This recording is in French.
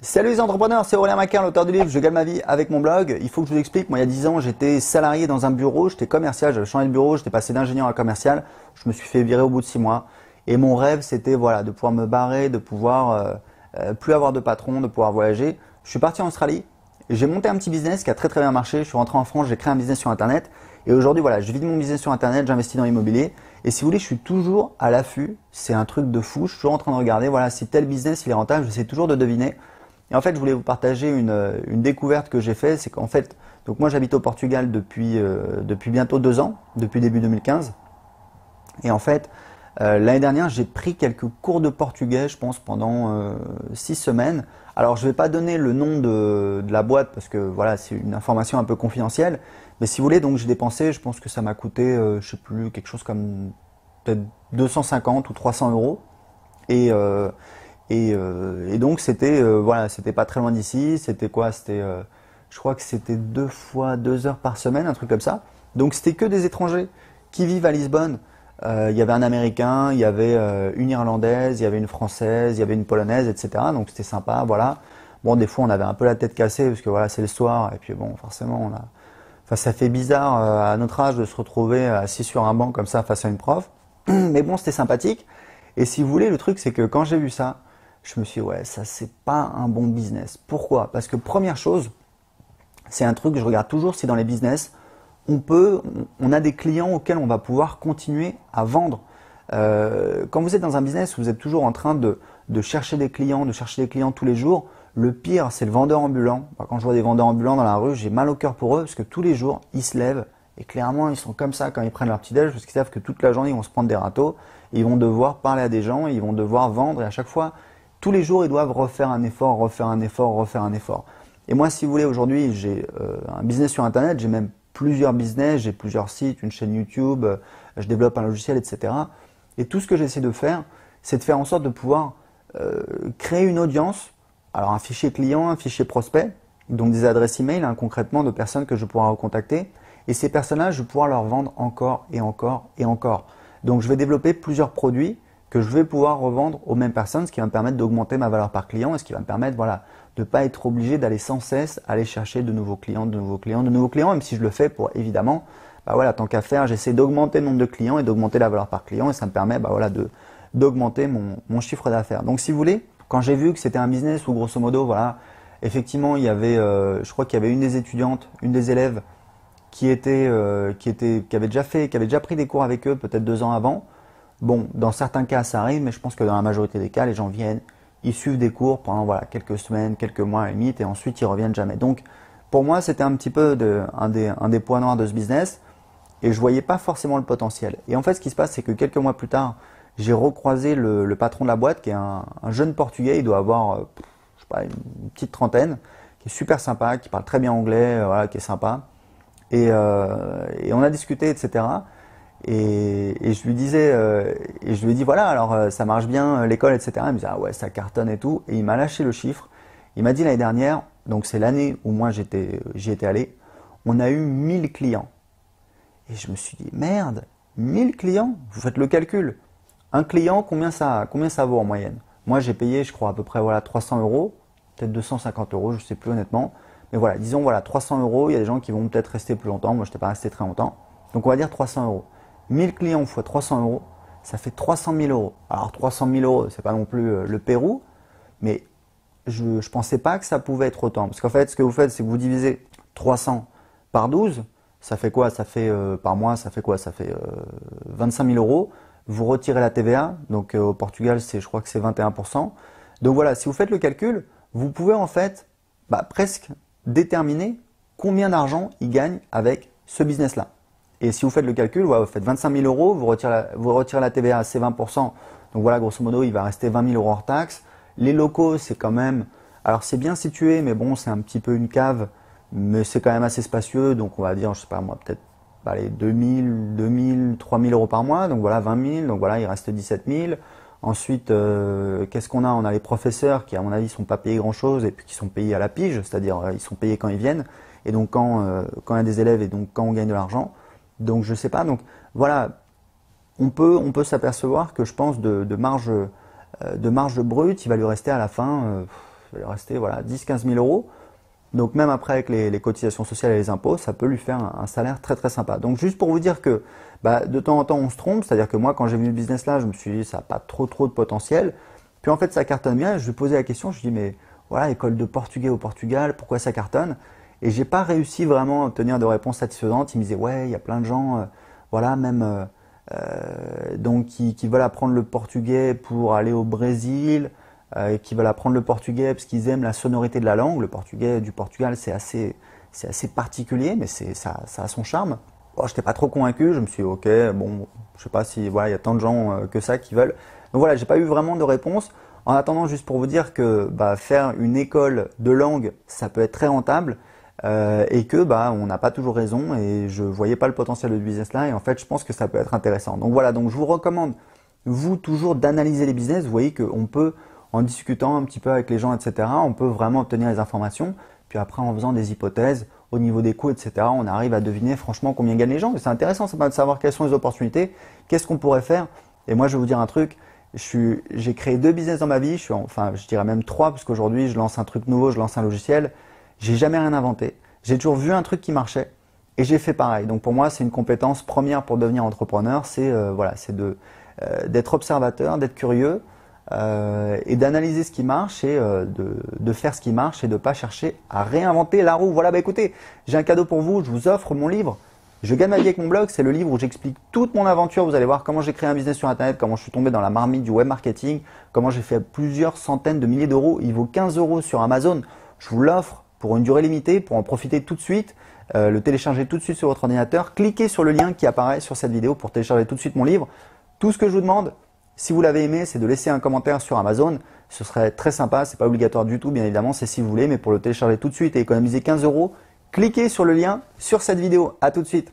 Salut les entrepreneurs, c'est Aurélien Macaire, l'auteur du livre Je gagne ma vie avec mon blog. Il faut que je vous explique, moi il y a 10 ans j'étais salarié dans un bureau, j'étais commercial, j'avais changé de bureau, j'étais passé d'ingénieur à commercial, je me suis fait virer au bout de 6 mois. Et mon rêve c'était voilà, de pouvoir me barrer, de pouvoir plus avoir de patron, de pouvoir voyager. Je suis parti en Australie, j'ai monté un petit business qui a très bien marché, je suis rentré en France, j'ai créé un business sur internet. Et aujourd'hui voilà, je vis de mon business sur internet, j'investis dans l'immobilier. Et si vous voulez, je suis toujours à l'affût, c'est un truc de fou, je suis toujours en train de regarder, voilà, si tel business il est rentable, j'essaie toujours de deviner. Et en fait, je voulais vous partager une découverte que j'ai faite, c'est qu'en fait, donc moi j'habite au Portugal depuis bientôt 2 ans, depuis début 2015. Et en fait, l'année dernière, j'ai pris quelques cours de portugais, je pense, pendant 6 semaines. Alors, je ne vais pas donner le nom de la boîte parce que voilà, c'est une information un peu confidentielle. Mais si vous voulez, donc j'ai dépensé, je pense que ça m'a coûté, je sais plus, quelque chose comme peut-être 250 ou 300 euros. Et, et donc c'était voilà, c'était pas très loin d'ici. C'était quoi? C'était, je crois que c'était 2 fois 2 heures par semaine, un truc comme ça. Donc c'était que des étrangers qui vivent à Lisbonne. Il y avait un Américain, il y avait une Irlandaise, il y avait une Française, il y avait une Polonaise, etc. Donc c'était sympa, voilà. Bon, des fois on avait un peu la tête cassée parce que voilà, c'est le soir et puis bon, forcément on a, enfin ça fait bizarre à notre âge de se retrouver assis sur un banc comme ça face à une prof. Mais bon, c'était sympathique. Et si vous voulez, le truc c'est que quand j'ai vu ça, je me suis dit, ouais, ça c'est pas un bon business. Pourquoi? Parce que première chose, c'est un truc que je regarde toujours, si dans les business, on a des clients auxquels on va pouvoir continuer à vendre. Quand vous êtes dans un business, vous êtes toujours en train de chercher des clients, tous les jours. Le pire, c'est le vendeur ambulant. Quand je vois des vendeurs ambulants dans la rue, j'ai mal au cœur pour eux parce que tous les jours, ils se lèvent et clairement, ils sont comme ça quand ils prennent leur petit déj parce qu'ils savent que toute la journée, ils vont se prendre des râteaux. Et ils vont devoir parler à des gens, ils vont devoir vendre et à chaque fois, tous les jours, ils doivent refaire un effort, refaire un effort, refaire un effort. Et moi, si vous voulez, aujourd'hui, j'ai un business sur Internet, j'ai même plusieurs business, j'ai plusieurs sites, une chaîne YouTube, je développe un logiciel, etc. Et tout ce que j'essaie de faire, c'est de faire en sorte de pouvoir créer une audience, alors un fichier client, un fichier prospect, donc des adresses email, hein, concrètement, de personnes que je pourrai recontacter. Et ces personnes-là, je vais pouvoir leur vendre encore et encore et encore. Donc, je vais développer plusieurs produits que je vais pouvoir revendre aux mêmes personnes, ce qui va me permettre d'augmenter ma valeur par client et ce qui va me permettre voilà, de ne pas être obligé d'aller sans cesse aller chercher de nouveaux clients, de nouveaux clients, de nouveaux clients, même si je le fais pour évidemment, bah voilà, tant qu'à faire, j'essaie d'augmenter le nombre de clients et d'augmenter la valeur par client et ça me permet bah voilà, d'augmenter mon chiffre d'affaires. Donc si vous voulez, quand j'ai vu que c'était un business où grosso modo, voilà, effectivement, il y avait, je crois qu'il y avait une des étudiantes, une des élèves qui avait déjà pris des cours avec eux peut-être 2 ans avant. Bon, dans certains cas, ça arrive, mais je pense que dans la majorité des cas, les gens viennent, ils suivent des cours pendant voilà, quelques semaines, quelques mois à la limite, et ensuite ils reviennent jamais. Donc, pour moi, c'était un petit peu un des points noirs de ce business, et je voyais pas forcément le potentiel. Et en fait, ce qui se passe, c'est que quelques mois plus tard, j'ai recroisé le patron de la boîte, qui est un jeune Portugais, il doit avoir, je sais pas, une petite trentaine, qui est super sympa, qui parle très bien anglais, voilà, qui est sympa. Et on a discuté, etc. Et je lui disais, et je lui ai dit voilà, alors ça marche bien l'école, etc. Il me disait ah ouais, ça cartonne et tout. Et il m'a lâché le chiffre. Il m'a dit l'année dernière, donc c'est l'année où moi j'y étais allé, on a eu 1000 clients. Et je me suis dit merde, 1000 clients, vous faites le calcul. Un client, combien ça vaut en moyenne? Moi j'ai payé, je crois à peu près voilà 300 euros, peut-être 250 euros, je sais plus honnêtement. Mais voilà, disons voilà 300 euros. Il y a des gens qui vont peut-être rester plus longtemps. Moi je n'étais pas resté très longtemps. Donc on va dire 300 euros. 1000 clients fois 300 euros, ça fait 300 000 euros. Alors 300 000 euros, c'est pas non plus le Pérou, mais je ne pensais pas que ça pouvait être autant. Parce qu'en fait, ce que vous faites, c'est que vous divisez 300 par 12, ça fait quoi? Ça fait par mois, ça fait quoi? Ça fait 25 000 euros. Vous retirez la TVA, donc au Portugal, je crois que c'est 21%. Donc voilà, si vous faites le calcul, vous pouvez en fait presque déterminer combien d'argent il gagne avec ce business-là. Et si vous faites le calcul, voilà, vous faites 25 000 euros, vous retirez la TVA, c'est 20%. Donc voilà, grosso modo, il va rester 20 000 euros hors taxe. Les locaux, c'est quand même, alors c'est bien situé, mais bon, c'est un petit peu une cave, mais c'est quand même assez spacieux. Donc on va dire, je sais pas moi, peut-être les 2 000, 3 000 euros par mois. Donc voilà, 20 000. Donc voilà, il reste 17 000. Ensuite, qu'est-ce qu'on a? On a les professeurs qui, à mon avis, ne sont pas payés grand-chose et puis qui sont payés à la pige, c'est-à-dire ils sont payés quand ils viennent. Et donc quand il y a des élèves et donc quand on gagne de l'argent. Donc je sais pas. Donc voilà, on peut s'apercevoir que je pense de marge brute, il va lui rester à la fin, il va lui rester voilà, 10-15 000 euros. Donc même après avec les cotisations sociales et les impôts, ça peut lui faire un salaire très très sympa. Donc juste pour vous dire que de temps en temps on se trompe, c'est-à-dire que moi quand j'ai vu le business là, je me suis dit ça n'a pas trop de potentiel. Puis en fait ça cartonne bien, je lui posais la question, je lui dis mais voilà, école de portugais au Portugal, pourquoi ça cartonne? Et j'ai pas réussi vraiment à obtenir de réponses satisfaisantes. Il me disait ouais, il y a plein de gens, voilà, même donc qui veulent apprendre le portugais pour aller au Brésil, qui veulent apprendre le portugais parce qu'ils aiment la sonorité de la langue. Le portugais du Portugal, c'est assez particulier, mais ça a son charme. Bon, je n'étais pas trop convaincu, je me suis dit, ok, bon, je sais pas si, voilà, il y a tant de gens que ça qui veulent. Donc voilà, j'ai pas eu vraiment de réponse. En attendant, juste pour vous dire que faire une école de langue, ça peut être très rentable. Et que on n'a pas toujours raison et je voyais pas le potentiel de business là et en fait je pense que ça peut être intéressant. Donc voilà, donc je vous recommande vous toujours d'analyser les business. Vous voyez qu'on peut en discutant un petit peu avec les gens, etc., on peut vraiment obtenir les informations. Puis après en faisant des hypothèses au niveau des coûts, etc., on arrive à deviner franchement combien gagnent les gens. Et c'est intéressant, ça permet de savoir quelles sont les opportunités, qu'est-ce qu'on pourrait faire. Et moi je vais vous dire un truc, j'ai créé 2 business dans ma vie, je dirais même 3 parce qu'aujourd'hui je lance un truc nouveau, je lance un logiciel. J'ai jamais rien inventé. J'ai toujours vu un truc qui marchait et j'ai fait pareil. Donc pour moi, c'est une compétence première pour devenir entrepreneur, c'est d'être observateur, d'être curieux et d'analyser ce qui marche et de faire ce qui marche et de pas chercher à réinventer la roue. Voilà, écoutez, j'ai un cadeau pour vous. Je vous offre mon livre. Je gagne ma vie avec mon blog. C'est le livre où j'explique toute mon aventure. Vous allez voir comment j'ai créé un business sur Internet, comment je suis tombé dans la marmite du web marketing, comment j'ai fait plusieurs centaines de milliers d'euros. Il vaut 15 euros sur Amazon. Je vous l'offre pour une durée limitée, pour en profiter tout de suite, le télécharger tout de suite sur votre ordinateur. Cliquez sur le lien qui apparaît sur cette vidéo pour télécharger tout de suite mon livre. Tout ce que je vous demande, si vous l'avez aimé, c'est de laisser un commentaire sur Amazon. Ce serait très sympa, c'est pas obligatoire du tout, bien évidemment, c'est si vous voulez, mais pour le télécharger tout de suite et économiser 15 euros, cliquez sur le lien sur cette vidéo. À tout de suite.